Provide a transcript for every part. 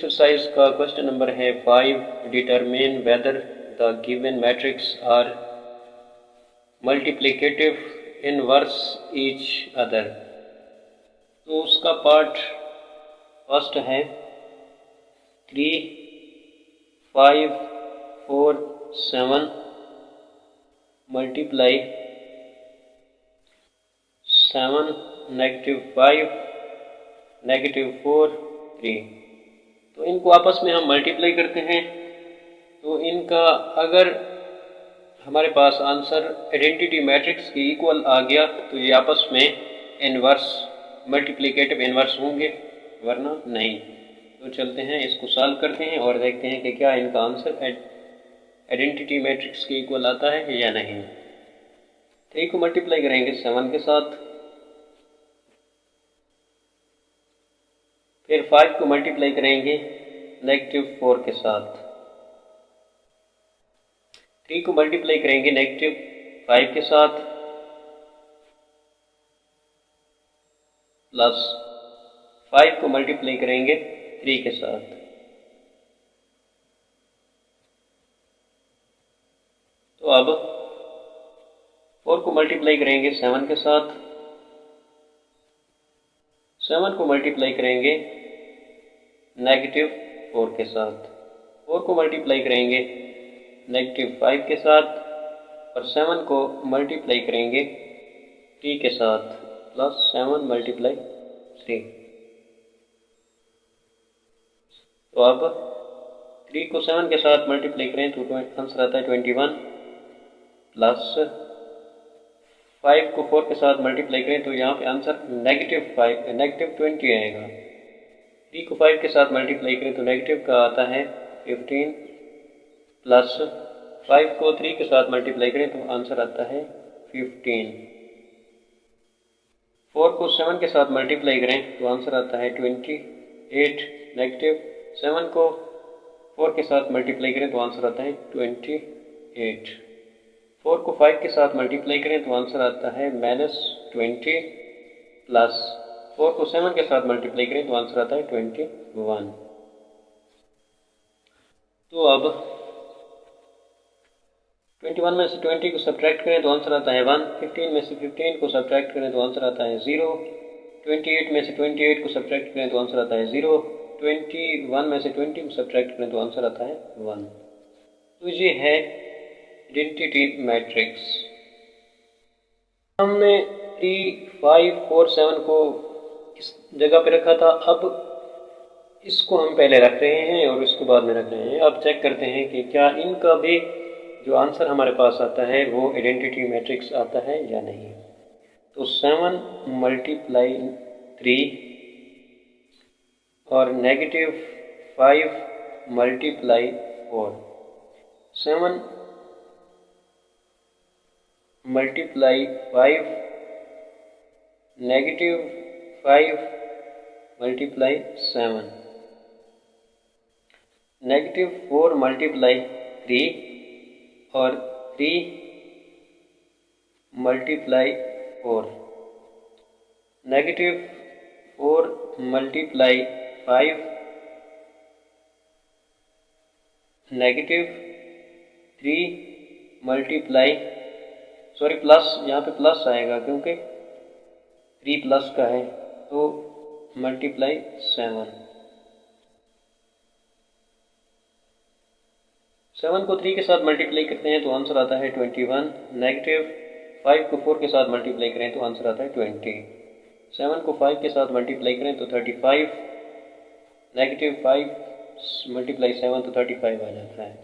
Exercise का question number है 5। Determine whether the given matrix are multiplicative inverse each other. तो उसका part first है 3, 5, 4, 7 मल्टीप्लाई 7, -5, -4, 3। तो इनको आपस में हम मल्टीप्लाई करते हैं। तो इनका अगर हमारे पास आंसर आइडेंटिटी मैट्रिक्स के इक्वल आ गया तो ये आपस में इनवर्स मल्टीप्लिकेटिव इनवर्स होंगे, वरना नहीं। तो चलते हैं, इसको सॉल्व करते हैं और देखते हैं कि क्या इनका आंसर आइडेंटिटी मैट्रिक्स के इक्वल आता है या नहीं। 3 को मल्टीप्लाई करेंगे 7 के साथ, फिर 5 को मल्टीप्लाई करेंगे -4 के साथ, 3 को मल्टीप्लाई करेंगे -5 के साथ, प्लस 5 को मल्टीप्लाई करेंगे 3 के साथ। तो अब 4 को मल्टीप्लाई करेंगे 7 के साथ, 7 को मल्टीप्लाई करेंगे -4 के साथ, 4 को मल्टीप्लाई करेंगे -5 के साथ और 7 को मल्टीप्लाई करेंगे 3 के साथ, प्लस 7 × 3। तो अब 3 को 7 के साथ मल्टीप्लाई करें तो आंसर आता है 21, प्लस 5 को 4 के साथ मल्टीप्लाई करें तो यहाँ पे आंसर -20 आएगा। 3 को 5 के साथ मल्टीप्लाई करें तो नेगेटिव का आता है 15, प्लस 5 को 3 के साथ मल्टीप्लाई करें तो आंसर आता है 15। 4 को 7 के साथ मल्टीप्लाई करें तो आंसर आता है 28 नेगेटिव। 7 को 4 के साथ मल्टीप्लाई करें तो आंसर आता है 28। 4 को 5 के साथ मल्टीप्लाई करें तो आंसर आता है -20, प्लस 4 को 7 के साथ मल्टीप्लाई करें तो आंसर आता है 21। तो अब 21 में से 20 को सब्ट्रैक्ट करें तो आंसर आता है 1, 15 में से 15 को सब्ट्रैक्ट करें तो आंसर आता है 0, 28 में से 28 को सब्ट्रैक्ट करें तो आंसर आता है 0, 21 में से 20 को सब्ट्रैक्ट करें तो आंसर आता है 1। तो ये है आइडेंटिटी मैट्रिक्स। हमने 3, 5, 4, 7 को इस जगह पे रखा था, अब इसको हम पहले रख रहे हैं और इसको बाद में रख रहे हैं। अब चेक करते हैं कि क्या इनका भी जो आंसर हमारे पास आता है वो आइडेंटिटी मैट्रिक्स आता है या नहीं। तो 7 × 3 और -5 × 4, 7 × 5, -5 × 7, -4 × 3 और 3 × 4, -4 × 5, -3 सॉरी प्लस, यहाँ पे प्लस आएगा क्योंकि 3 प्लस का है, तो ×7। 7 को 3 के साथ मल्टीप्लाई करते हैं तो आंसर आता है 21, -5 को 4 के साथ मल्टीप्लाई करें तो आंसर आता है 20, 7 को 5 के साथ मल्टीप्लाई करें तो 35, -5 × 7 तो 35 आ जाता है।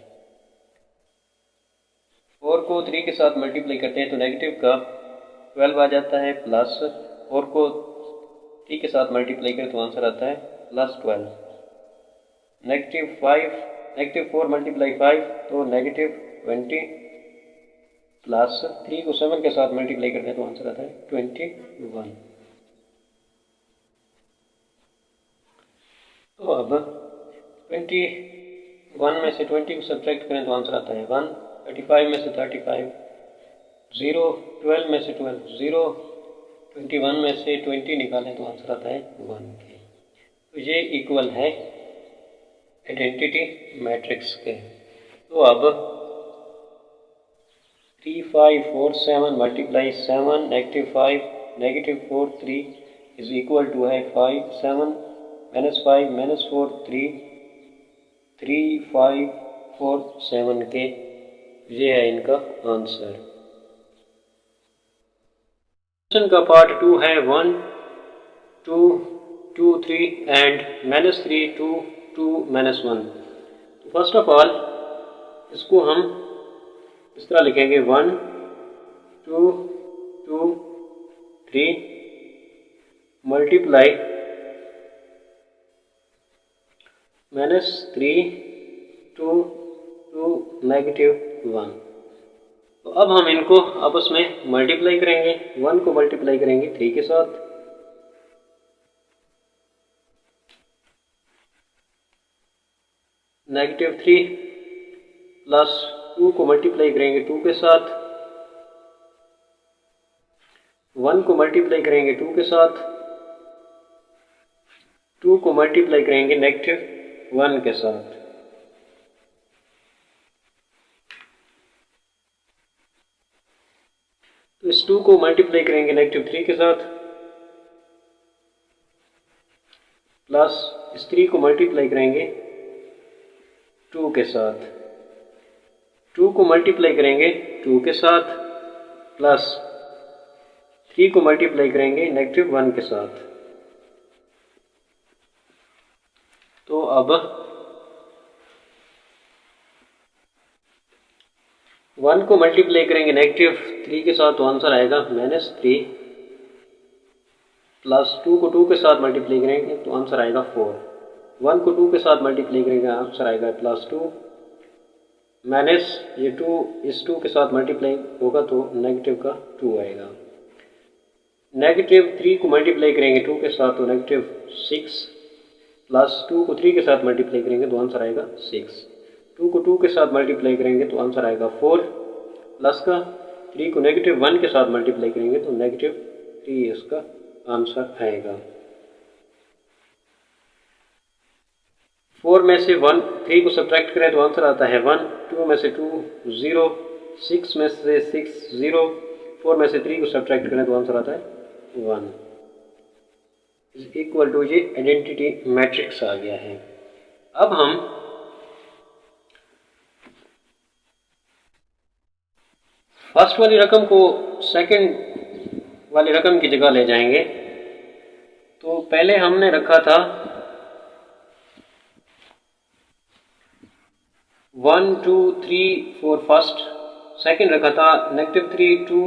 4 को 3 के साथ मल्टीप्लाई करते हैं तो नेगेटिव का 12 आ जाता है, प्लस 4 को 3 के साथ मल्टीप्लाई करें तो आंसर आता है +12, -4 × 5 तो -20, प्लस 3 को 7 के साथ मल्टीप्लाई करते हैं तो आंसर आता है 21। तो अब 21 में से 20 को सब्ट्रैक्ट करें तो आंसर आता है 1, 35 में से 35 0, 12 में से 12 0, 21 में से 20 निकालें तो आंसर आता है 1। तो ये इक्वल है आइडेंटिटी मैट्रिक्स के। तो अब 3 5 4 7 मल्टीप्लाई 7 -5 -4 3 इज इक्वल टू है 5 7 -5 -4 3 3 5 4 7 के। ये है इनका आंसर। क्वेश्चन का पार्ट 2 है 1 2 2 3 एंड -3 2 2 -1। तो फर्स्ट ऑफ ऑल इसको हम इस तरह लिखेंगे 1 2 2 3 मल्टीप्लाई -3 2 2 -1। तो अब हम इनको आपस में मल्टीप्लाई करेंगे। 1 को मल्टीप्लाई करेंगे 3 के साथ, -3 प्लस 2 को मल्टीप्लाई करेंगे 2 के साथ, 1 को मल्टीप्लाई करेंगे 2 के साथ, 2 को मल्टीप्लाई करेंगे -1 के साथ। तो इस 2 को मल्टीप्लाई करेंगे -3 के साथ, प्लस इस 3 को मल्टीप्लाई करेंगे 2 के साथ, 2 को मल्टीप्लाई करेंगे 2 के साथ, प्लस 3 को मल्टीप्लाई करेंगे -1 के साथ। तो अब 1 को मल्टीप्लाई करेंगे -3 के साथ, तो आंसर आएगा -3, प्लस 2 को 2 के साथ मल्टीप्लाई करेंगे तो आंसर आएगा 4, 1 को 2 के साथ मल्टीप्लाई करेंगे आंसर आएगा +2, माइनस ये 2 इस 2 के साथ मल्टीप्लाई होगा तो नेगेटिव का 2 आएगा। -3 को मल्टीप्लाई करेंगे 2 के साथ तो -6, प्लस 2 को 3 के साथ मल्टीप्लाई करेंगे तो आंसर आएगा 6, 2 को 2 के साथ मल्टीप्लाई करेंगे तो आंसर आएगा 4, प्लस का 3 को -1 के साथ मल्टीप्लाई करेंगे तो -3 इसका आंसर आएगा। 4 में से 3 को सब्ट्रैक्ट करें तो आंसर आता है 1, 2 में से 2 0, 6 में से 6 0, 4 में से 3 को सब्ट्रैक्ट करें तो आंसर आता है 1 इज इक्वल टू ये आइडेंटिटी मैट्रिक्स आ गया है। अब हम फर्स्ट वाली रकम को सेकंड वाली रकम की जगह ले जाएंगे। तो पहले हमने रखा था 1 2 3 4 फर्स्ट, सेकंड रखा था -3 2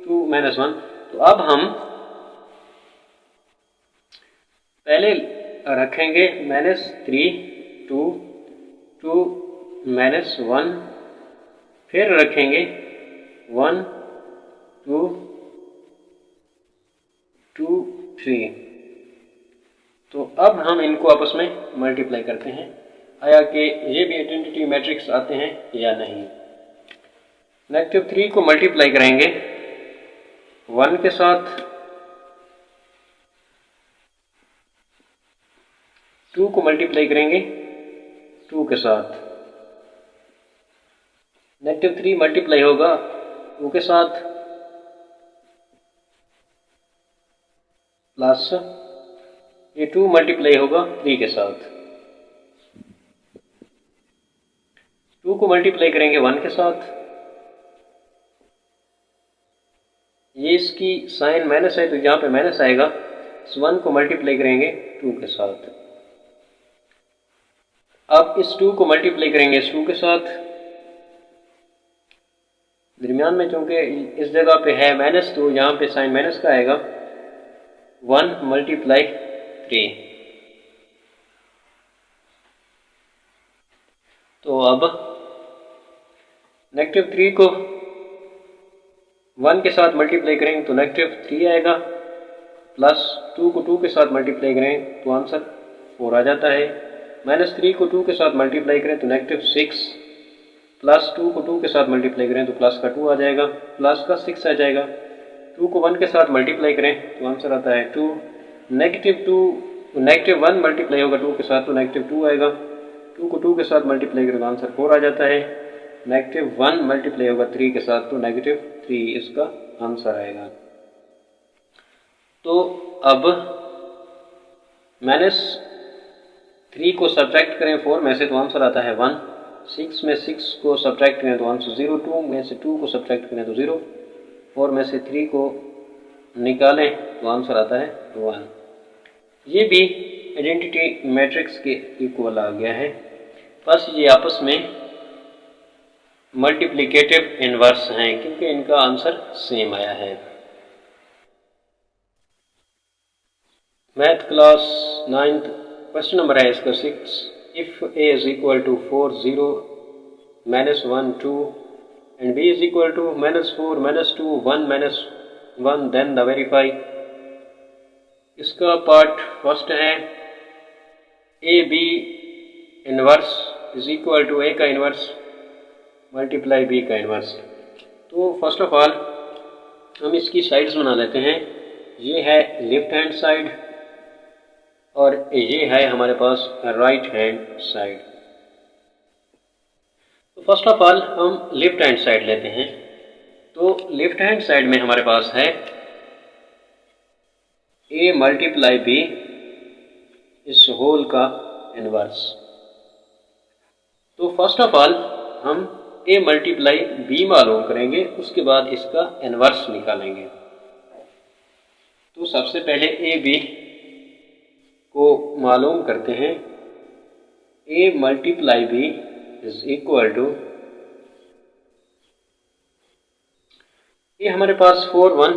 2 -1। तो अब हम पहले रखेंगे -3 2 2 -1, फिर रखेंगे 1 2 2 3। तो अब हम इनको आपस में मल्टीप्लाई करते हैं, आया कि ये भी आइडेंटिटी मैट्रिक्स आते हैं या नहीं। -3 को मल्टीप्लाई करेंगे 1 के साथ, 2 को मल्टीप्लाई करेंगे 2 के साथ, -3 मल्टीप्लाई होगा 2 के साथ, प्लस ये 2 मल्टीप्लाई होगा 3 के साथ, 2 को मल्टीप्लाई करेंगे 1 के साथ, ये इसकी साइन माइनस है तो यहाँ पे माइनस आएगा, इस 1 को मल्टीप्लाई करेंगे 2 के साथ। अब इस 2 को मल्टीप्लाई करेंगे इस 2 के साथ, दरमियान में चूंकि इस जगह पे है माइनस तो यहाँ पे साइन माइनस का आएगा, 1 मल्टीप्लाई 3। तो अब -3 को 1 के साथ मल्टीप्लाई करेंगे तो -3 आएगा, प्लस 2 को 2 के साथ मल्टीप्लाई करें तो आंसर 4 आ जाता है, -3 को 2 के साथ मल्टीप्लाई करें तो -6, प्लस 2 को 2 के साथ मल्टीप्लाई करें तो प्लस का 2 आ जाएगा, प्लस का 6 आ जाएगा, 2 को 1 के साथ मल्टीप्लाई करें तो आंसर आता है 2, -1 मल्टीप्लाई होगा 2 के साथ तो -2 आएगा, 2 को 2 के साथ मल्टीप्लाई करें तो आंसर 4 आ जाता है। -1 मल्टीप्लाई होगा 3 के साथ तो -3 इसका आंसर आएगा। तो अब -3 को सब्ट्रैक्ट करें 4 में से तो आंसर आता है 1। 6 में 6 को सब्ट्रैक्ट करें तो आंसर 0। 2 में से 2 को सब्ट्रैक्ट करें तो 0। 4 में से 3 को निकालें तो आंसर आता है 1। ये भी आइडेंटिटी मैट्रिक्स के इक्वल आ गया है। बस ये आपस में मल्टीप्लिकेटिव इनवर्स हैं क्योंकि इनका आंसर सेम आया है। Math class 9th question number है इसका 6। If a is equal to 4 0 -1 2 and b is equal to -4 -2 1 -1 then the verify. इसका पार्ट फर्स्ट है A B inverse is equal to A का इनवर्स मल्टीप्लाई बी का inverse. तो first of all हम इसकी sides बना लेते हैं। ये है लेफ्ट हैंड साइड और ये है हमारे पास राइट हैंड साइड। तो फर्स्ट ऑफ ऑल हम लेफ्ट हैंड साइड लेते हैं। तो लेफ्ट हैंड साइड में हमारे पास है a मल्टीप्लाई b इस होल का इनवर्स। तो फर्स्ट ऑफ ऑल हम a मल्टीप्लाई b मालूम करेंगे, उसके बाद इसका इनवर्स निकालेंगे। तो सबसे पहले a b को मालूम करते हैं। a multiply b is equal to ये हमारे पास 4 1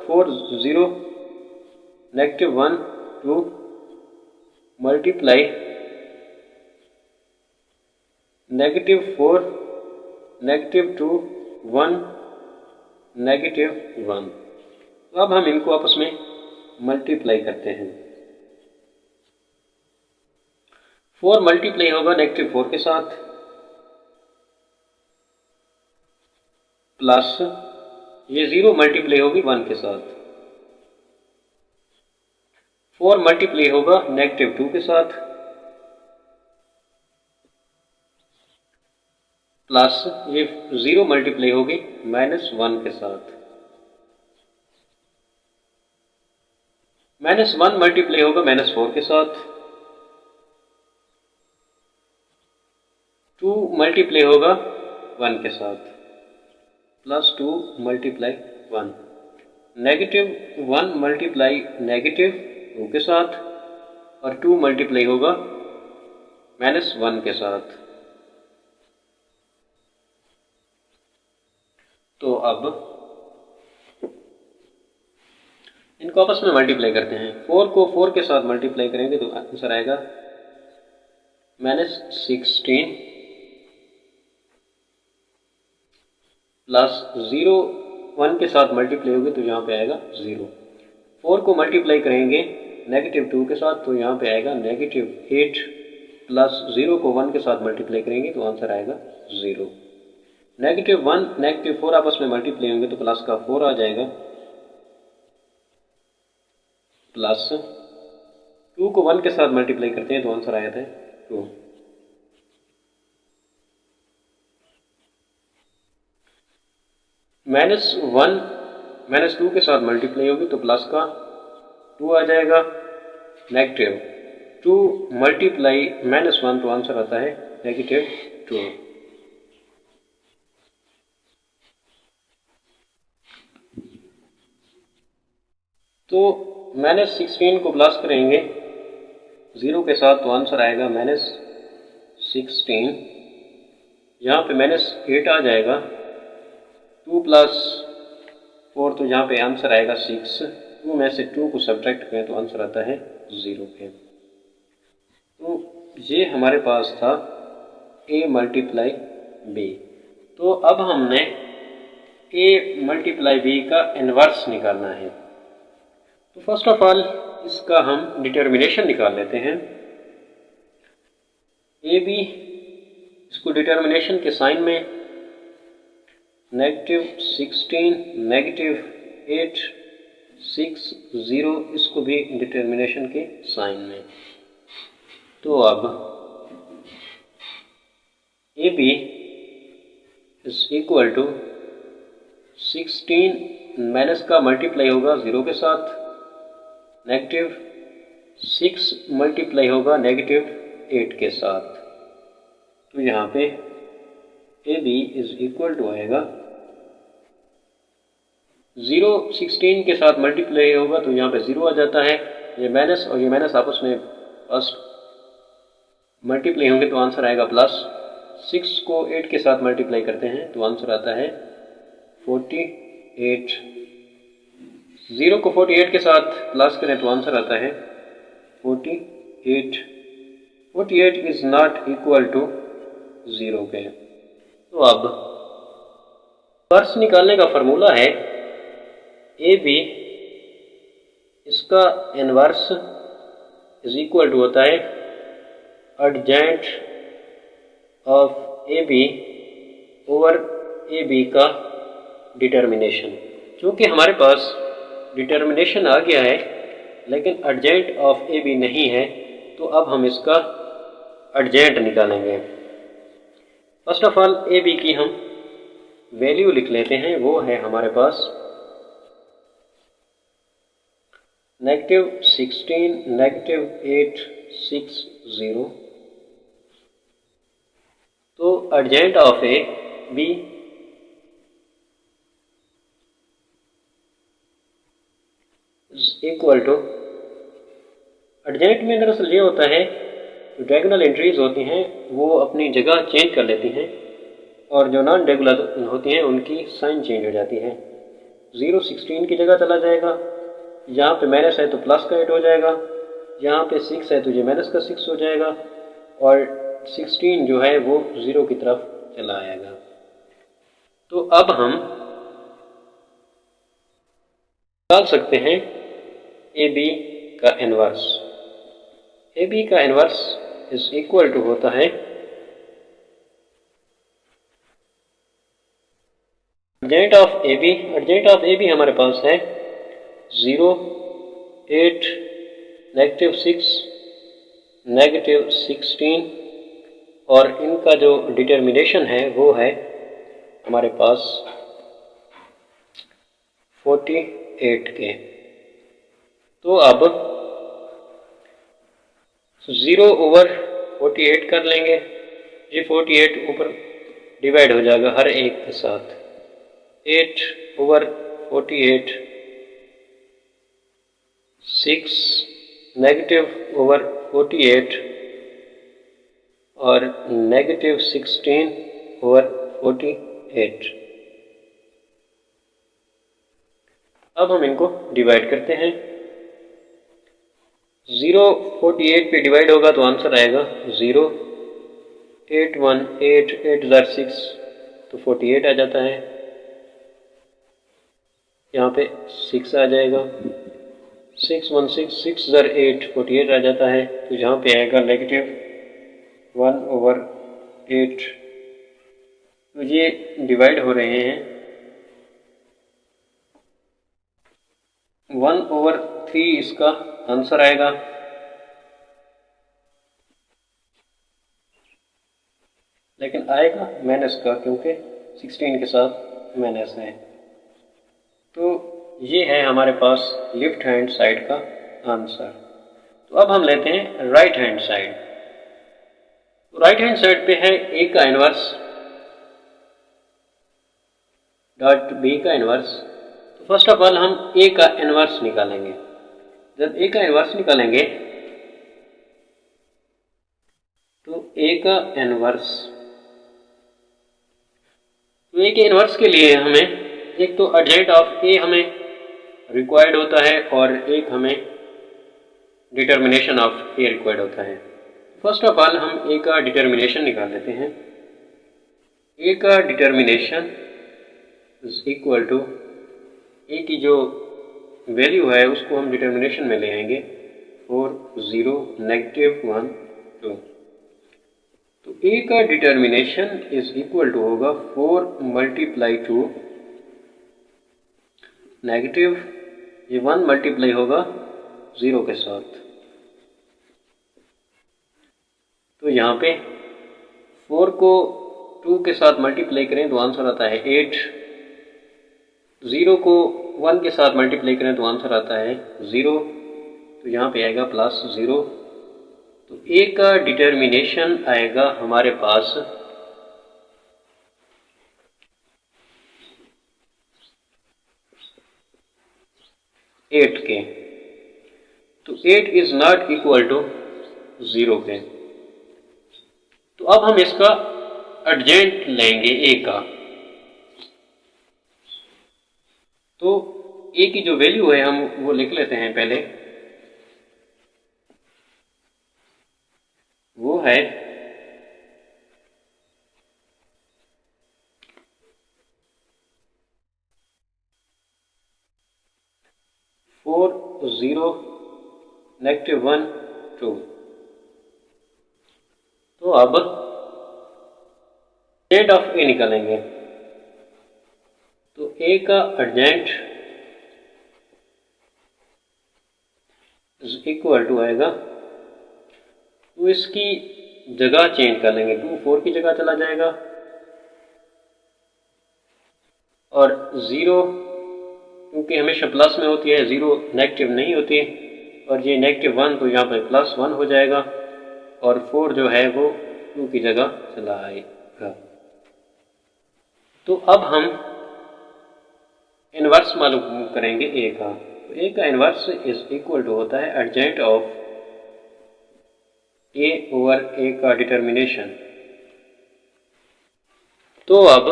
4 0 -1 2 मल्टीप्लाई -4 -2 1 -1। तो अब हम इनको आपस में मल्टीप्लाई करते हैं। 4 मल्टीप्लाई होगा -4 के साथ प्लस ये 0 मल्टीप्लाई होगी 1 के साथ। 4 मल्टीप्लाई होगा -2 के साथ प्लस ये 0 मल्टीप्लाई होगी -1 के साथ। -1 मल्टीप्लाई होगा -4 के साथ। 2 मल्टीप्लाई होगा 1 के साथ प्लस 2 मल्टीप्लाई 1। -1 मल्टीप्लाई -2 के साथ और 2 मल्टीप्लाई होगा -1 के साथ। तो अब इनको आपस में मल्टीप्लाई करते हैं। 4 को 4 के साथ मल्टीप्लाई करेंगे तो आंसर आएगा -16 प्लस 0 1 के साथ मल्टीप्लाई होगी तो यहाँ पे आएगा 0। 4 को मल्टीप्लाई करेंगे -2 के साथ तो यहाँ पे आएगा -8 प्लस 0 को 1 के साथ मल्टीप्लाई करेंगे तो आंसर आएगा 0। -1 -4 आपस में मल्टीप्लाई होंगे तो प्लस का 4 आ जाएगा प्लस 2 को 1 के साथ मल्टीप्लाई करते हैं तो आंसर आया था 2। -1 -2 के साथ मल्टीप्लाई होगी तो प्लस का 2 आ जाएगा। -2 मल्टीप्लाई -1 तो आंसर आता है -2। तो -16 को प्लस करेंगे 0 के साथ तो आंसर आएगा -16। यहाँ पे -8 आ जाएगा। 2 प्लस 4 तो यहाँ पे आंसर आएगा 6। 2 में से 2 को सब्ट्रैक्ट करें तो आंसर आता है 0 पे। तो ये हमारे पास था a मल्टीप्लाई b। तो अब हमने a मल्टीप्लाई b का इन्वर्स निकालना है। तो फर्स्ट ऑफ ऑल इसका हम डिटर्मिनेशन निकाल लेते हैं। ए बी इसको डिटर्मिनेशन के साइन में -16 -8 6 0 इसको भी डिटर्मिनेशन के साइन में। तो अब A B is equal to 16 minus का मल्टीप्लाई होगा 0 के साथ, नेगेटिव 6 मल्टीप्लाई होगा नेगेटिव 8 के साथ। तो यहाँ पे A B is equal to आएगा 0 16 के साथ मल्टीप्लाई होगा तो यहाँ पे 0 आ जाता है। ये माइनस और ये माइनस आपस में फर्स्ट मल्टीप्लाई होंगे तो आंसर आएगा प्लस। 6 को 8 के साथ मल्टीप्लाई करते हैं तो आंसर आता है 48। 0 को 48 के साथ प्लस करें तो आंसर आता है 48। 48 इज नॉट इक्वल टू 0 के। तो अब इनवर्स निकालने का फॉर्मूला है ए बी, इसका इनवर्स इज इक्वल टू होता है adjoint of A B over A B का डिटर्मिनेशन। चूँकि हमारे पास डिटर्मिनेशन आ गया है लेकिन एडजेंट ऑफ ए बी नहीं है, तो अब हम इसका एडजेंट निकालेंगे। First of all A B की हम वैल्यू लिख लेते हैं, वो है हमारे पास -16 -8 6 0। तो adjoint of A B equal to, adjoint में दरअसल ये होता है जो डायगोनल एंट्रीज होती हैं वो अपनी जगह चेंज कर लेती हैं और जो नॉन रेगुलर होती हैं उनकी साइन चेंज हो जाती है। 0 16 की जगह चला जाएगा, यहाँ पे माइनस है तो प्लस का 8 हो जाएगा, यहाँ पे 6 है तो ये माइनस का 6 हो जाएगा और 16 जो है वो 0 की तरफ चला आएगा। तो अब हम निकाल सकते हैं ए बी का इनवर्स। ए बी का इनवर्स इज इक्वल टू होता है adjoint of A B. Adjoint of A B हमारे पास है 0 8 -6 -16 और इनका जो डिटर्मिनेशन है वो है हमारे पास 48 के। तो अब 0 ओवर 48 कर लेंगे, ये 48 ऊपर डिवाइड हो जाएगा हर एक के साथ। 8 ओवर 48 6 नेगेटिव ओवर 48 और -16 ओवर 48। अब हम इनको डिवाइड करते हैं। 0 48 पे डिवाइड होगा तो आंसर आएगा 0। 8 1 8 8 6 तो 48 आ जाता है, यहाँ पे 6 आ जाएगा। 6 1 6 6 8 48 आ जाता है, तो यहाँ पे आएगा -1 ओवर 8। तो ये डिवाइड हो रहे हैं 1 ओवर 3 इसका आंसर आएगा। लेकिन आएगा माइनस का, क्योंकि 16 के साथ माइनस है। तो ये है हमारे पास लेफ्ट हैंड साइड का आंसर। तो अब हम लेते हैं राइट हैंड साइड। तो राइट हैंड साइड पे है ए का इनवर्स डॉट बी का इनवर्स। तो फर्स्ट ऑफ ऑल हम ए का इनवर्स निकालेंगे। जब ए का इनवर्स निकालेंगे तो ए का इनवर्स, तो ए के इनवर्स के लिए हमें एक तो एडजेंट ऑफ ए हमें रिक्वायर्ड होता है और एक हमें डिटर्मिनेशन ऑफ ए रिक्वायर्ड होता है। फर्स्ट ऑफ ऑल हम ए का डिटर्मिनेशन निकाल लेते हैं। ए का डिटर्मिनेशन इज इक्वल टू, ए की जो वैल्यू है उसको हम डिटर्मिनेशन में ले आएंगे 4 0 -1 2। तो ए का डिटर्मिनेशन इज इक्वल टू होगा 4 मल्टीप्लाई 2 नेगेटिव, ये 1 मल्टीप्लाई होगा 0 के साथ। तो यहाँ पे 4 को 2 के साथ मल्टीप्लाई करें तो आंसर आता है 8। 0 को 1 के साथ मल्टीप्लाई करें तो आंसर आता है 0, तो यहाँ पे आएगा +0। तो ए का डिटर्मिनेशन आएगा हमारे पास 8 के, तो 8 इज नॉट इक्वल टू 0 के। तो अब हम इसका एडजेंट लेंगे ए का। तो ए की जो वैल्यू है हम वो लिख लेते हैं पहले, वो है 4 0 -1 2। तो अब एडजेंट ऑफ ए निकालेंगे, तो ए का एडजेंट इज इक्वल टू आएगा, तो इसकी जगह चेंज कर लेंगे, 2 4 की जगह चला जाएगा और 0 क्योंकि हमेशा प्लस में होती है, 0 नेगेटिव नहीं होती, और ये -1 तो यहाँ पर +1 हो जाएगा और 4 जो है वो 2 की जगह चला आएगा। तो अब हम इन्वर्स मालूम करेंगे ए का। तो ए का इन्वर्स इज इक्वल टू होता है एडजेंट ऑफ ए ओवर ए का डिटर्मिनेशन। तो अब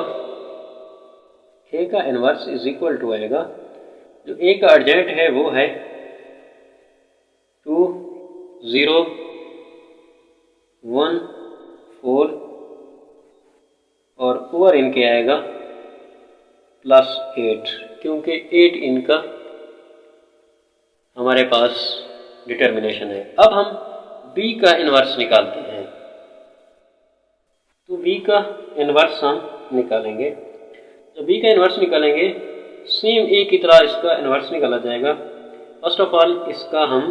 ए का इन्वर्स इज इक्वल टू आएगा, जो ए का एडजेंट है वो है 2 0 1 4 और ओवर इनके आएगा +8, क्योंकि 8 इनका हमारे पास डिटर्मिनेशन है। अब हम बी का इन्वर्स निकालते हैं, तो बी का इन्वर्स हम निकालेंगे। जब बी का इन्वर्स निकालेंगे सेम ए की तरह इसका इन्वर्स निकाला जाएगा। फर्स्ट ऑफ ऑल इसका हम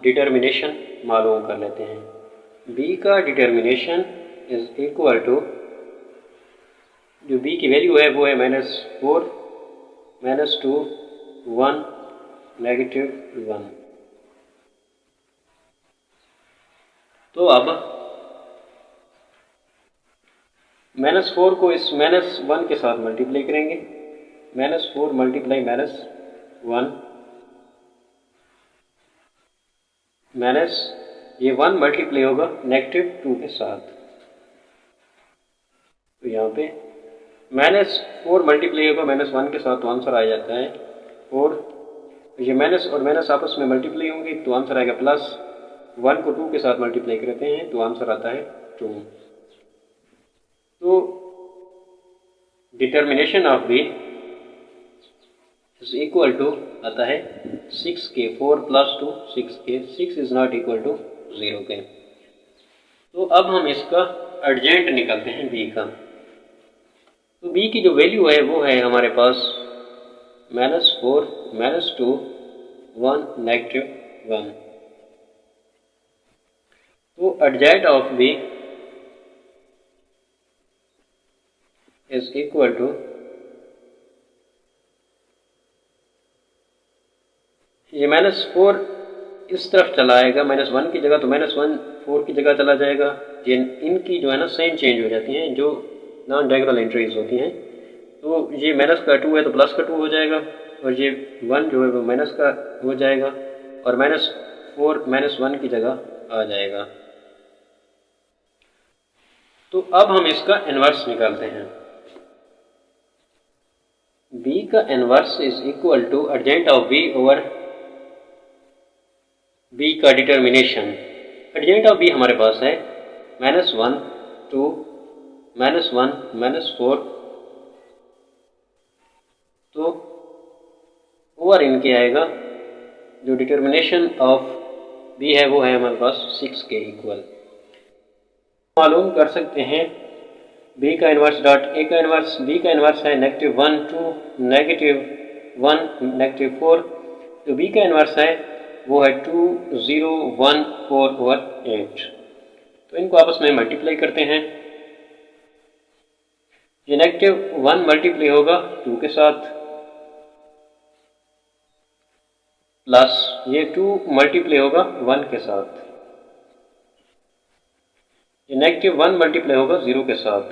डिटर्मिनेशन मालूम कर लेते हैं। बी का डिटर्मिनेशन इज इक्वल टू, जो बी की वैल्यू है वो है -4 -2 1 -1। तो अब -4 को इस -1 के साथ मल्टीप्लाई करेंगे, -4 मल्टीप्लाई -1 माइनस ये 1 मल्टीप्लाई होगा -2 के साथ, तो यहाँ पे -4 मल्टीप्लाई होगा -1 के साथ, तो आंसर आ जाता है 4। ये माइनस और माइनस आपस में मल्टीप्लाई होंगे तो आंसर आएगा +1 को 2 के साथ मल्टीप्लाई करते हैं तो आंसर आता है 2। तो determination of B is equal to आता है 6k, 4 + 2 6k, 6 is not equal to 0 के। तो अब हम इसका एडजेंट निकालते हैं बी का। तो बी की जो वैल्यू है वो है हमारे पास -4 -2 1 -1। तो adjoint of B is equal to, ये -4 इस तरफ चला आएगा -1 की जगह, तो -1 4 की जगह चला जाएगा। ये इनकी जो है ना साइन चेंज हो जाती हैं, जो नॉन डायगोनल एंट्रीज होती हैं। तो ये -2 है तो +2 हो जाएगा, और ये 1 जो है वो माइनस का हो जाएगा, और -4 -1 की जगह आ जाएगा। तो अब हम इसका इन्वर्स निकालते हैं। बी का inverse is equal to adjoint of B over B का डिटर्मिनेशन। एडजेंट ऑफ बी हमारे पास है -1 2 -1 -4, तो ओवर इनके आएगा, जो डिटर्मिनेशन ऑफ बी है वो है हमारे पास 6 के इक्वल। मालूम कर सकते हैं बी का इन्वर्स डॉट ए का इन्वर्स। बी का इन्वर्स है -1 2 -1 -4, जो बी का इन्वर्स है वो है 2 0 1 4/8। तो इनको आपस में मल्टीप्लाई करते हैं, ये नेगेटिव 1 मल्टीप्लाई होगा 2 के साथ, प्लस ये 2 मल्टीप्लाई होगा 1 के साथ, ये नेगेटिव 1 मल्टीप्लाई होगा 0 के साथ,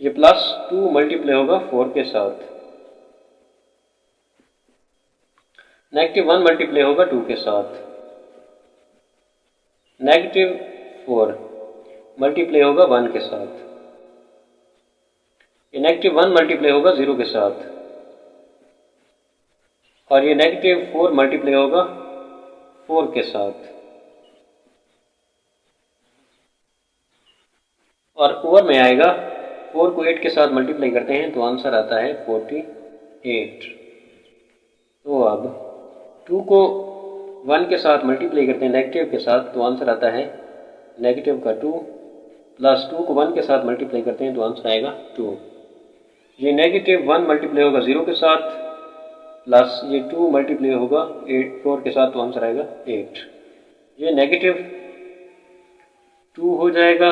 ये प्लस 2 मल्टीप्लाई होगा 4 के साथ, नेगेटिव 1 मल्टीप्लाई होगा 2 के साथ, नेगेटिव 4 मल्टीप्लाई होगा 1 के साथ, ये नेगेटिव 1 मल्टीप्लाई होगा 0 के साथ, और ये नेगेटिव 4 मल्टीप्लाई होगा 4 के साथ, और ओवर में आएगा 4 को 8 के साथ मल्टीप्लाई करते हैं तो आंसर आता है 48। तो अब 2 को 1 के साथ मल्टीप्लाई करते हैं नेगेटिव के साथ तो आंसर आता है नेगेटिव का 2, प्लस 2 को 1 के साथ मल्टीप्लाई करते हैं तो आंसर आएगा 2। ये नेगेटिव 1 मल्टीप्लाई होगा 0 के साथ, प्लस ये 2 मल्टीप्लाई होगा 4 के साथ तो आंसर आएगा 8। ये नेगेटिव 2 हो जाएगा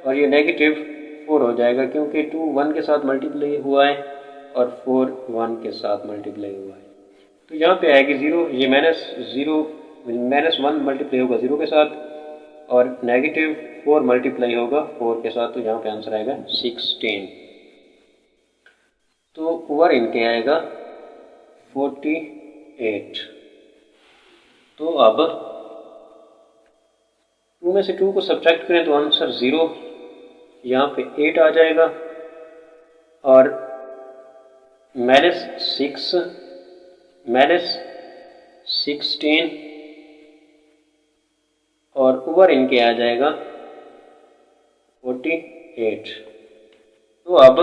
और ये नेगेटिव 4 हो जाएगा, क्योंकि 2 1 के साथ मल्टीप्लाई हुआ है और 4 1 के साथ मल्टीप्लाई हुआ है। तो यहाँ पे आएगी 0, ये -1 मल्टीप्लाई होगा 0 के साथ और नेगेटिव 4 मल्टीप्लाई होगा 4 के साथ, तो यहाँ पे आंसर आएगा 16। तो ओवर इनके आएगा 48। तो अब 2 में से 2 को सब्ट्रैक्ट करें तो आंसर 0, यहाँ पे 8 आ जाएगा, और -6 -16 और ओवर इनके आ जाएगा 48। तो अब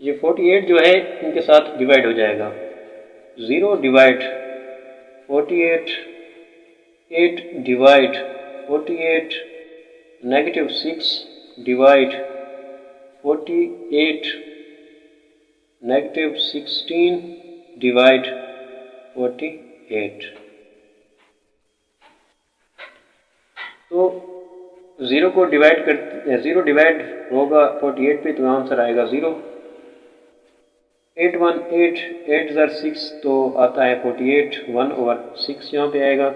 ये 48 जो है इनके साथ डिवाइड हो जाएगा, 0 divide 48, 8 divide 48, negative 6 divide 48, negative 16 divide 48। तो 0 को डिवाइड कर 0 डिवाइड होगा 48 पे तो आंसर आएगा 0। 8 1 8, 8 ज़र 6 तो आता है 48, 1 ओवर 6 यहाँ पे आएगा,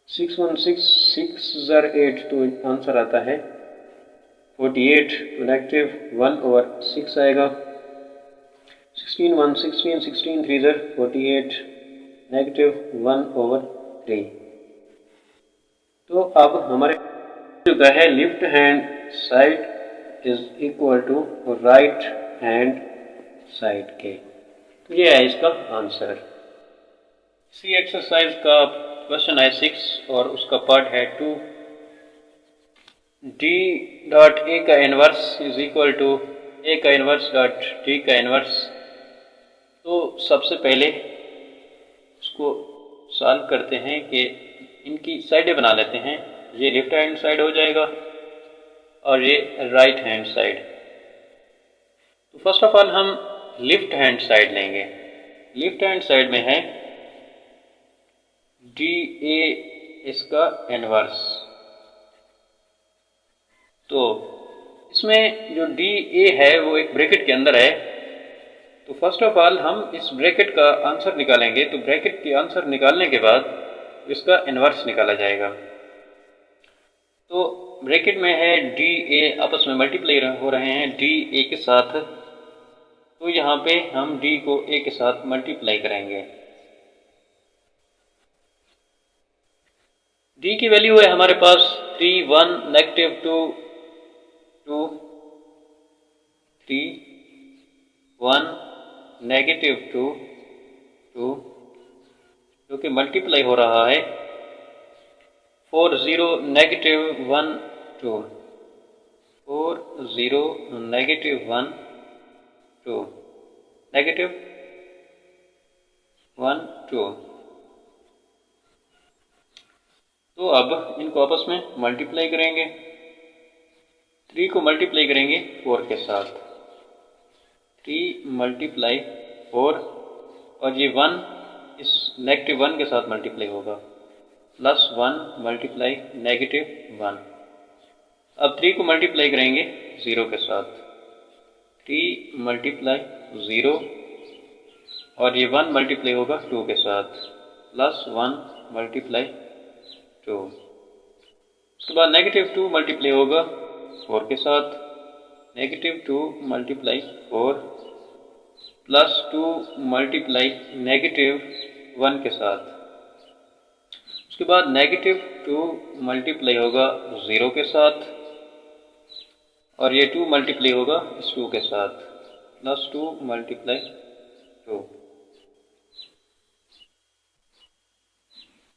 6 1 6, 6 ज़र 8 तो आंसर आता है 48, तो नेगेटिव 1 ओवर 6 आएगा, 16 1 16, 16 3 ज़र 48, नेगेटिव 1 ओवर 3। तो अब हमारे चुका है left hand side is equal to right hand side के। तो ये है इसका आंसर। इसी एक्सरसाइज का क्वेश्चन है 6 और उसका पार्ट है 2। d डॉट ए का inverse is equal to A का इनवर्स डॉट डी का इनवर्स। तो सबसे पहले उसको सॉल्व करते हैं कि इनकी साइडें बना लेते हैं। ये लेफ्ट हैंड साइड हो जाएगा और ये राइट हैंड साइड। तो फर्स्ट ऑफ ऑल हम लेफ्ट हैंड साइड लेंगे। लेफ्ट हैंड साइड में है डी ए इसका इनवर्स। तो इसमें जो डी ए है वो एक ब्रैकेट के अंदर है। तो फर्स्ट ऑफ ऑल हम इस ब्रैकेट का आंसर निकालेंगे। तो ब्रैकेट के आंसर निकालने के बाद इसका इनवर्स निकाला जाएगा। तो ब्रैकेट में है डी ए, आपस में मल्टीप्लाई हो रहे हैं डी ए के साथ। तो यहाँ पे हम डी को ए के साथ मल्टीप्लाई करेंगे। डी की वैल्यू है हमारे पास 3 1 नेगेटिव 2 2 3 1 नेगेटिव 2 2 जो कि मल्टीप्लाई हो रहा है 4 0 नेगेटिव 1 2 4 0 नेगेटिव 1 2 नेगेटिव 1 2। तो अब इनको आपस में मल्टीप्लाई करेंगे। 3 को मल्टीप्लाई करेंगे 4 के साथ। 3 मल्टीप्लाई 4 और ये 1 इस नेगेटिव 1 के साथ मल्टीप्लाई होगा, प्लस 1 मल्टीप्लाई नेगेटिव 1। अब 3 को मल्टीप्लाई करेंगे 0 के साथ, 3 मल्टीप्लाई 0 और ये 1 मल्टीप्लाई होगा 2 के साथ, प्लस 1 मल्टीप्लाई 2। उसके बाद -2 मल्टीप्लाई होगा 4 के साथ, -2 मल्टीप्लाई 4 प्लस 2 मल्टीप्लाई -1 के साथ। उसके बाद -2 मल्टीप्लाई होगा 0 के साथ और ये 2 मल्टीप्लाई होगा इस 2 के साथ, प्लस 2 मल्टीप्लाई 2।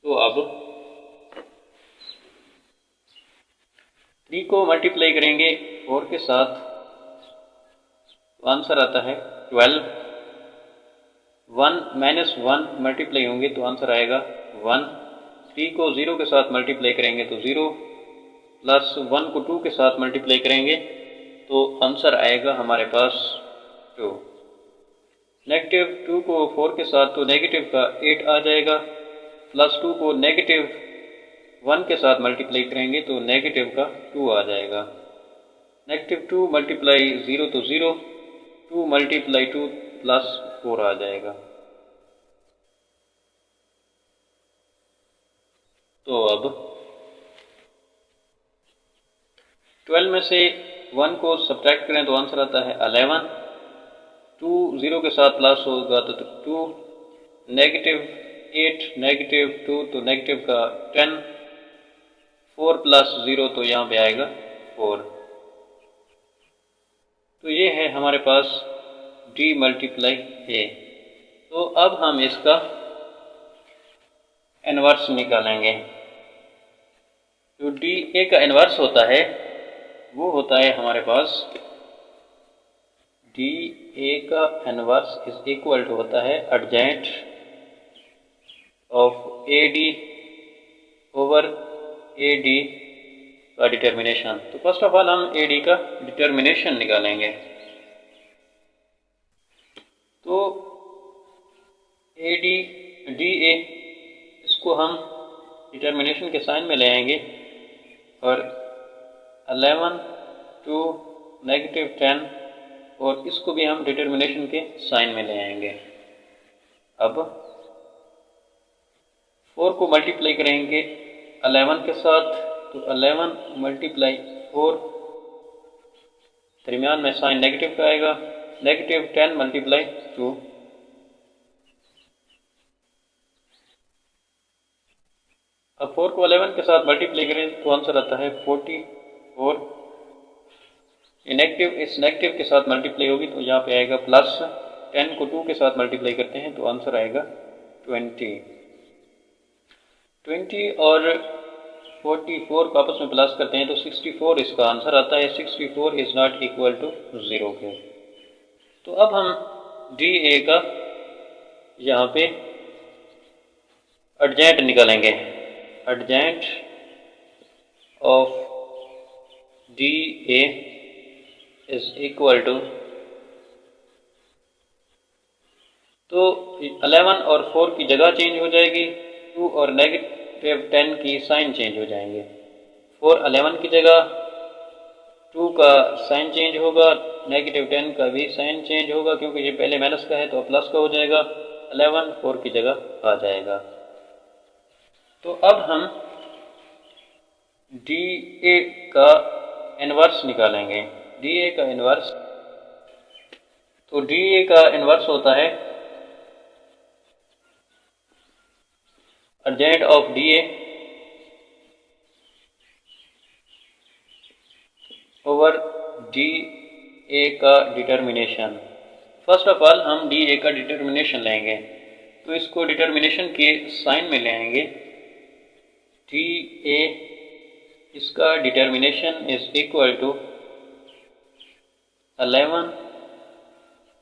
तो अब 3 को मल्टीप्लाई करेंगे 4 के साथ, तो आंसर आता है 12। 1 माइनस 1 मल्टीप्लाई होंगे तो आंसर आएगा 1। 3 को 0 के साथ मल्टीप्लाई करेंगे तो 0, प्लस 1 को 2 के साथ मल्टीप्लाई करेंगे तो आंसर आएगा हमारे पास 2। -2 को 4 के साथ तो नेगेटिव का 8 आ जाएगा, प्लस 2 को -1 के साथ मल्टीप्लाई करेंगे तो नेगेटिव का 2 आ जाएगा। -2 मल्टीप्लाई 0 तो 0, 2 मल्टीप्लाई 2 प्लस 4 आ जाएगा। तो अब 12 में से 1 को सब्ट्रैक्ट करें तो आंसर आता है 11। 2 0 के साथ प्लस होगा तो 2, -8 -2 तो नेगेटिव का 10, 4 प्लस 0 तो यहाँ पे आएगा 4। तो ये है हमारे पास d मल्टीप्लाई a। तो अब हम इसका इन्वर्स निकालेंगे। जो dA का इन्वर्स होता है वो होता है हमारे पास dA का इन्वर्स इज इक्वल टू होता है adjoint of AD over AD का डिटर्मिनेशन। तो फर्स्ट ऑफ ऑल हम AD का डिटर्मिनेशन निकालेंगे। तो DA इसको हम डिटर्मिनेशन के साइन में ले आएंगे और 11 to -10 और इसको भी हम डिटर्मिनेशन के साइन में ले आएंगे। अब 4 को मल्टीप्लाई करेंगे 11 के साथ तो 11 मल्टीप्लाई 4, दरमियान में साइन नेगेटिव का आएगा, -10 मल्टीप्लाई 2। अब 4 को 11 के साथ मल्टीप्लाई करें तो आंसर आता है 44। ये नेगेटिव इस नेगेटिव के साथ मल्टीप्लाई होगी तो यहाँ पे आएगा प्लस, 10 को 2 के साथ मल्टीप्लाई करते हैं तो आंसर आएगा 20। 20 और 44 को आपस में प्लस करते हैं तो 64 इसका आंसर आता है। 64 इज नॉट इक्वल टू 0 के। तो अब हम DA का यहाँ पे एडजेंट निकालेंगे। Adjoint of DA is equal to, तो 11 और 4 की जगह चेंज हो जाएगी, 2 और -10 की साइन चेंज हो जाएंगे। 4 11 की जगह, 2 का साइन चेंज होगा, -10 का भी साइन चेंज होगा क्योंकि ये पहले माइनस का है तो प्लस का हो जाएगा। 11 4 की जगह आ जाएगा। तो अब हम DA का इन्वर्स निकालेंगे। DA का इन्वर्स, तो DA का इन्वर्स होता है adjoint of DA over DA का डिटर्मिनेशन। फर्स्ट ऑफ ऑल हम DA का डिटर्मिनेशन लेंगे तो इसको डिटर्मिनेशन के साइन में ले आएंगे। DA इसका determination is equal to 11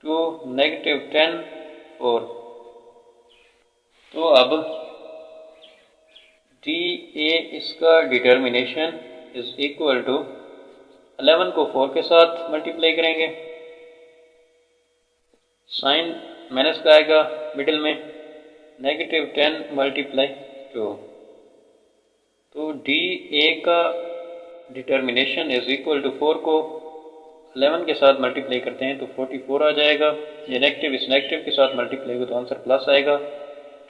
to -10 4। तो अब DA इसका डिटर्मिनेशन इज इक्वल टू 11 को 4 के साथ मल्टीप्लाई करेंगे, साइन माइनस का आएगा मिडिल में, -10 मल्टीप्लाई 2। तो DA का डिटर्मिनेशन इज इक्वल टू 4 को 11 के साथ मल्टीप्लाई करते हैं तो 44 आ जाएगा। ये नेगेटिव इस नेगेटिव के साथ मल्टीप्लाई हो तो आंसर प्लस आएगा।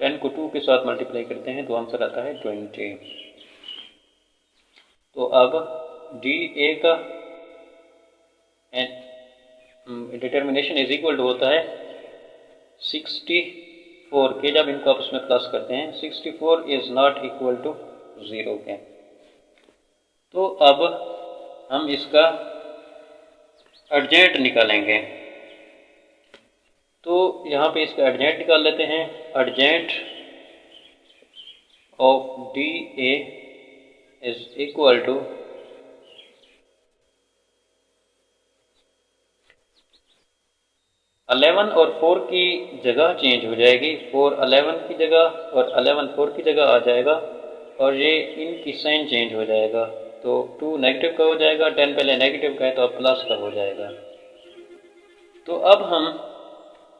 10 को 2 के साथ मल्टीप्लाई करते हैं तो आंसर आता है 20। तो अब डी ए का डिटर्मिनेशन इज इक्वल टू होता है 64 के, जब इनको आपस में प्लस करते हैं 64 इज नॉट इक्वल टू 0 के। तो अब हम इसका एडजेंट निकालेंगे। तो यहाँ पे इसका एडजेंट निकाल लेते हैं। Adjoint of D A is equal to eleven और 4 की जगह चेंज हो जाएगी। 4 11 की जगह और 11 4 की जगह आ जाएगा और ये इनकी साइन चेंज हो जाएगा। तो 2 नेगेटिव का हो जाएगा, 10 पहले नेगेटिव का है तो अब प्लस का हो जाएगा। तो अब हम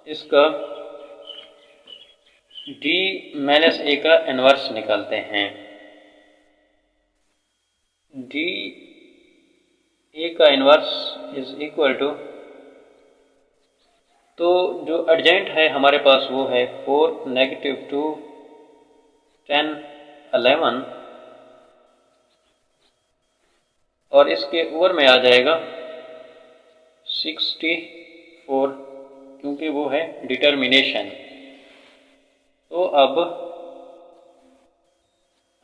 इसका d माइनस a का इन्वर्स निकालते हैं। d a का इन्वर्स इज इक्वल टू, तो जो एडजेंट है हमारे पास वो है 4 नेगेटिव 2 10 11 और इसके ओवर में आ जाएगा 64 क्योंकि वो है डिटर्मिनेशन। तो अब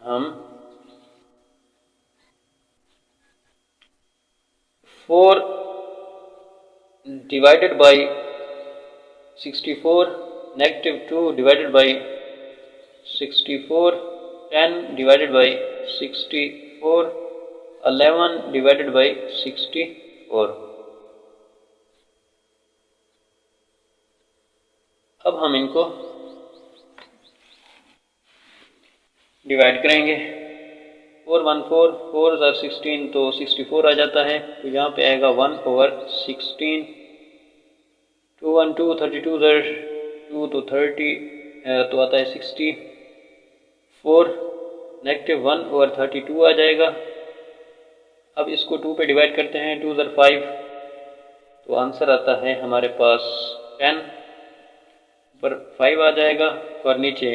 हम 4 divided by 64 negative 2 divided by 64 10 divided by 64 11 divided by 64। अब हम इनको डिवाइड करेंगे। 4 1 4 4 16 तो 64 आ जाता है। तो यहाँ पे आएगा 1/16। 2 1 2 32 2 तो 30 तो आता है 60। 4 नेगेटिव 1/32 आ जाएगा। अब इसको 2 पे डिवाइड करते हैं। 2 5 तो आंसर आता है हमारे पास 10 पर 5 आ जाएगा और नीचे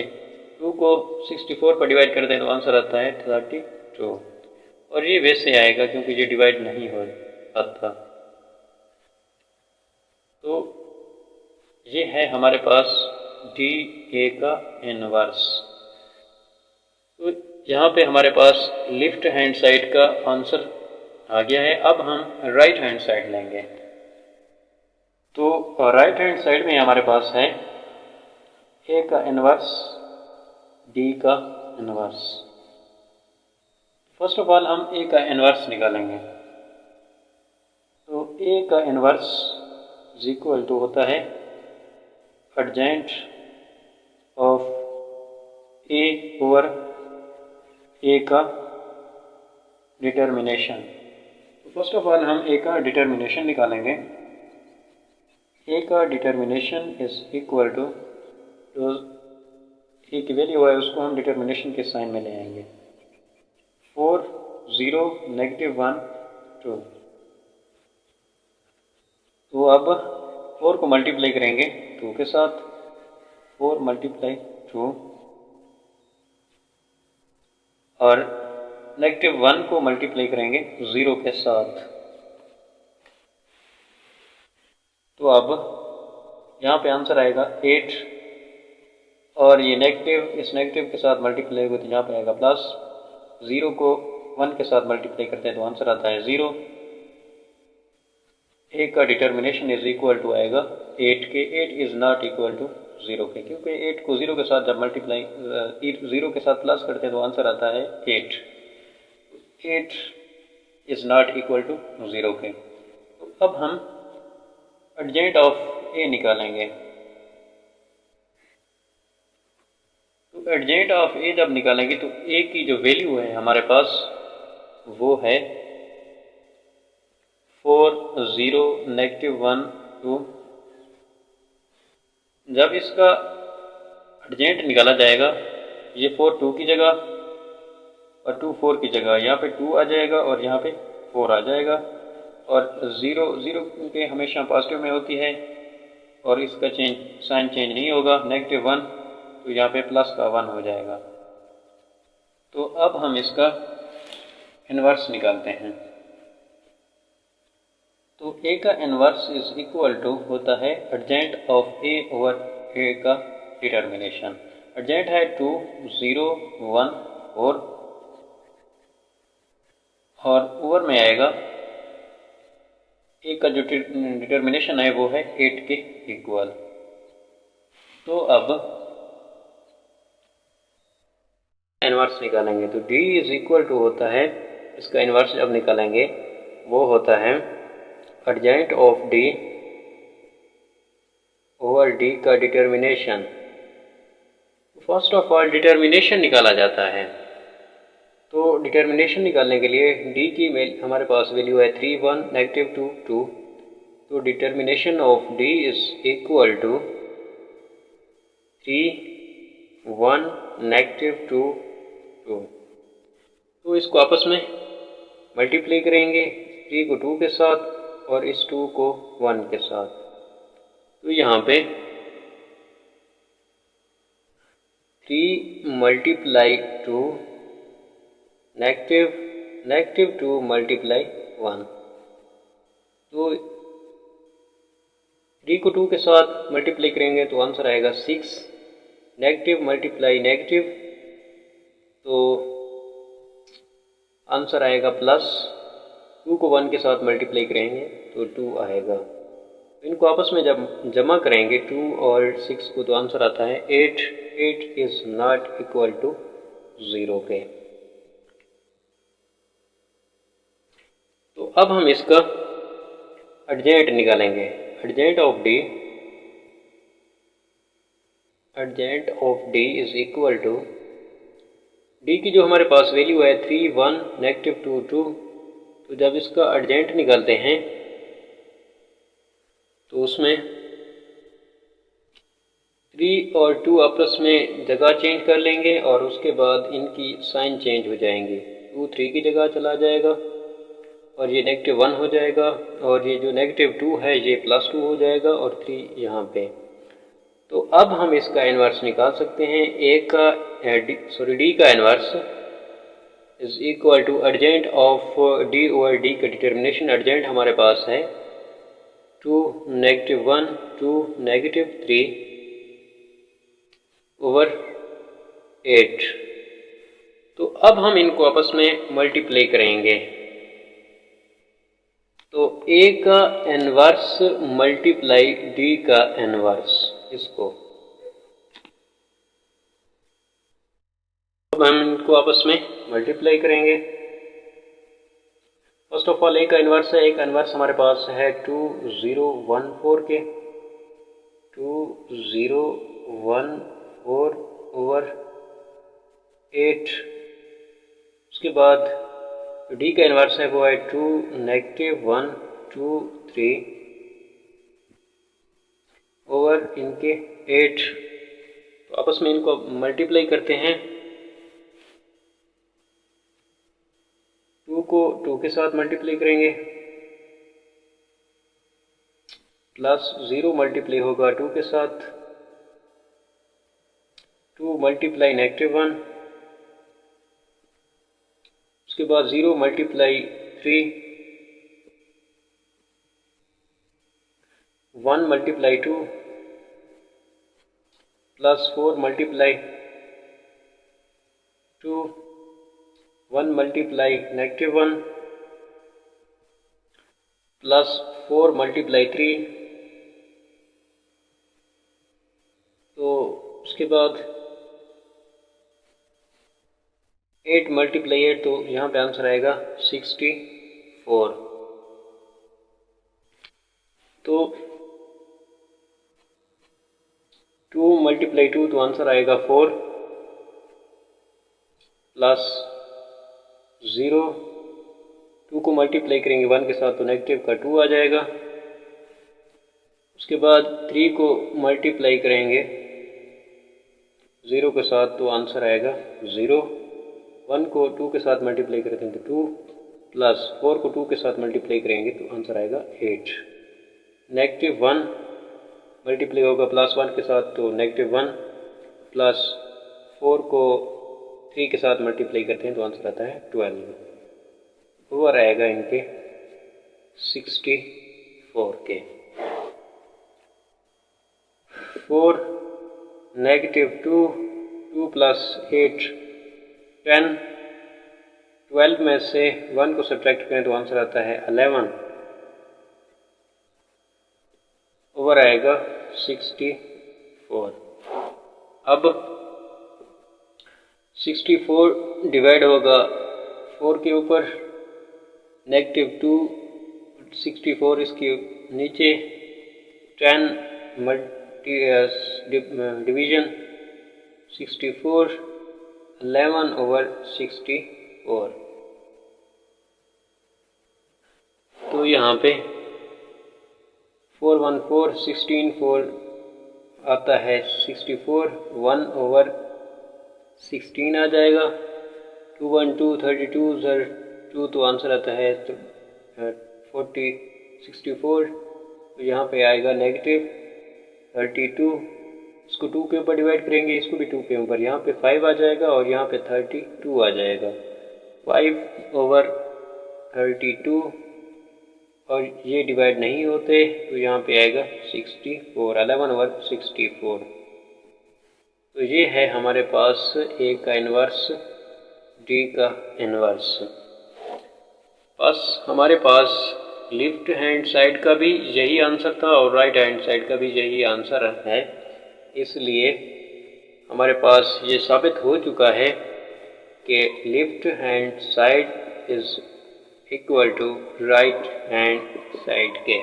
2 को 64 पर डिवाइड करते हैं तो आंसर आता है 32 और ये वैसे आएगा क्योंकि ये डिवाइड नहीं हो पाता। तो ये है हमारे पास डी ए का इनवर्स। तो यहाँ पे हमारे पास लेफ्ट हैंड साइड का आंसर आ गया है। अब हम राइट हैंड साइड लेंगे। तो राइट हैंड साइड में हमारे पास है ए का इनवर्स डी का इनवर्स। फर्स्ट ऑफ ऑल हम ए का इनवर्स निकालेंगे। तो ए का इनवर्स इज इक्वल टू होता है एडजेंट ऑफ ए ओवर ए का डिटर्मिनेशन। तो फर्स्ट ऑफ ऑल हम ए का डिटर्मिनेशन निकालेंगे। ए का डिटर्मिनेशन इज इक्वल टू, जो ए की वैल्यू है उसको हम डिटर्मिनेशन के साइन में ले आएंगे। 4 0 नेगेटिव 1 2। तो अब 4 को मल्टीप्लाई करेंगे 2 के साथ। 4 मल्टीप्लाई 2 और नेगेटिव 1 को मल्टीप्लाई करेंगे 0 के साथ। तो अब यहाँ पे आंसर आएगा 8 और ये नेगेटिव इस नेगेटिव के साथ मल्टीप्लाई होगा तो यहाँ पे आएगा प्लस। 0 को 1 के साथ मल्टीप्लाई करते हैं तो आंसर आता है 0। ए का डिटर्मिनेशन इज इक्वल टू आएगा 8 के। 8 इज नॉट इक्वल टू 0 के, क्योंकि 8 को 0 के साथ जब मल्टीप्लाई 0 के साथ प्लस करते हैं तो आंसर आता है 8। 8 इज नॉट इक्वल टू 0 के। तो अब हम एडजेंट ऑफ ए निकालेंगे। तो एडजेंट ऑफ ए जब निकालेंगे तो ए की जो वैल्यू है हमारे पास वो है 4 0 नेगेटिव 1 2। जब इसका एडजेंट निकाला जाएगा ये 4 2 की जगह और 2 4 की जगह यहाँ पे 2 आ जाएगा और यहाँ पे 4 आ जाएगा। और 0 0 के हमेशा पॉजिटिव में होती है और इसका साइन चेंज नहीं होगा। -1 तो यहाँ पे प्लस का 1 हो जाएगा। तो अब हम इसका इन्वर्स निकालते हैं। तो a का इन्वर्स इज इक्वल टू होता है adjoint of a over a का डिटर्मिनेशन। एडजेंट है 2 0 1 4 और ओवर में आएगा a का जो डिटर्मिनेशन है वो है 8 के इक्वल। तो अब इन्वर्स निकालेंगे तो d इज इक्वल टू होता है, इसका इन्वर्स जब निकालेंगे वो होता है adjoint of d over d का determination. First of all determination निकाला जाता है। तो डिटर्मिनेशन निकालने के लिए d की हमारे पास वैल्यू है 3 1 -2 2। तो determination of d is equal to 3 1 -2 2। तो इसको आपस में मल्टीप्लाई करेंगे, 3 को 2 के साथ और इस 2 को 1 के साथ। तो यहाँ पे 3 मल्टीप्लाई 2 -2 मल्टीप्लाई 1। तो 3 को 2 के साथ मल्टीप्लाई करेंगे तो आंसर आएगा 6। नेगेटिव मल्टीप्लाई नेगेटिव तो आंसर आएगा प्लस। 2 को 1 के साथ मल्टीप्लाई करेंगे तो 2 आएगा। इनको आपस में जब जमा करेंगे 2 और 6 को तो आंसर आता है 8। 8 इज नॉट इक्वल टू 0 के। तो अब हम इसका एडजेंट निकालेंगे। Adjoint of d is equal to d की जो हमारे पास वैल्यू है 3 1 -2 2। तो जब इसका एडजेंट निकालते हैं तो उसमें 3 और 2 आपस में जगह चेंज कर लेंगे और उसके बाद इनकी साइन चेंज हो जाएंगे। 2 3 की जगह चला जाएगा और ये -1 हो जाएगा और ये जो -2 है ये +2 हो जाएगा और 3 यहाँ पे। तो अब हम इसका इन्वर्स निकाल सकते हैं। d का inverse is equal to adjoint of d over d का डिटर्मिनेशन। एडजेंट हमारे पास है 2 -1 2 -3 ओवर 8। तो अब हम इनको आपस में मल्टीप्लाई करेंगे। तो a का इन्वर्स मल्टीप्लाई d का इन्वर्स, इसको अब हम इनको आपस में मल्टीप्लाई करेंगे। फर्स्ट ऑफ ऑल a का इन्वर्स है, a का इन्वर्स हमारे पास है 2 0 1 4 के 2 0 1 4 ओवर 8। उसके बाद d का इन्वर्स है वो है 2 -1 2 3 ओवर इनके 8। तो आपस में इनको मल्टीप्लाई करते हैं। 2 को 2 के साथ मल्टीप्लाई करेंगे प्लस 0 मल्टीप्लाई होगा 2 के साथ। 2 मल्टीप्लाई -1। उसके बाद 0 multiply 3 1 multiply 2 plus 4 multiply 2 1 multiply -1 plus 4 multiply 3। तो उसके बाद 8 मल्टीप्लाई 8 तो यहाँ पे आंसर आएगा 64। तो 2 मल्टीप्लाई 2 तो आंसर आएगा 4 प्लस 0। 2 को मल्टीप्लाई करेंगे 1 के साथ तो नेगेटिव का 2 आ जाएगा। उसके बाद 3 को मल्टीप्लाई करेंगे 0 के साथ तो आंसर आएगा 0। 1 को 2 के साथ मल्टीप्लाई करते हैं तो 2 प्लस 4 को 2 के साथ मल्टीप्लाई करेंगे तो आंसर आएगा 8। -1 मल्टीप्लाई होगा +1 के साथ तो -1 प्लस 4 को 3 के साथ मल्टीप्लाई करते हैं तो आंसर आता है 12। ओवर आएगा इनके 64 के। 4 -2 2 प्लस 8 10 12 में से 1 को सब्ट्रैक्ट करें तो आंसर आता है 11। ओवर आएगा 64। अब 64 डिवाइड होगा 4 के ऊपर, -2 64 इसके नीचे, 10 डिवीजन 64 11 ओवर 64। तो यहाँ पे 4 1 4 16 4 आता है 64, 1 ओवर 16 आ जाएगा। 2 1 2 32 2 तो आंसर आता है 40 64। तो यहाँ पे आएगा -32, इसको 2 के ऊपर डिवाइड करेंगे, इसको भी 2 के ऊपर, यहाँ पे 5 आ जाएगा और यहाँ पे 32 आ जाएगा। 5 ओवर 32 और ये डिवाइड नहीं होते तो यहाँ पे आएगा 64, 11 ओवर 64। तो ये है हमारे पास A का इन्वर्स, D का इन्वर्स। बस हमारे पास लेफ्ट हैंड साइड का भी यही आंसर था और राइट हैंड साइड का भी यही आंसर है, इसलिए हमारे पास ये साबित हो चुका है कि left hand side is equal to right hand side के।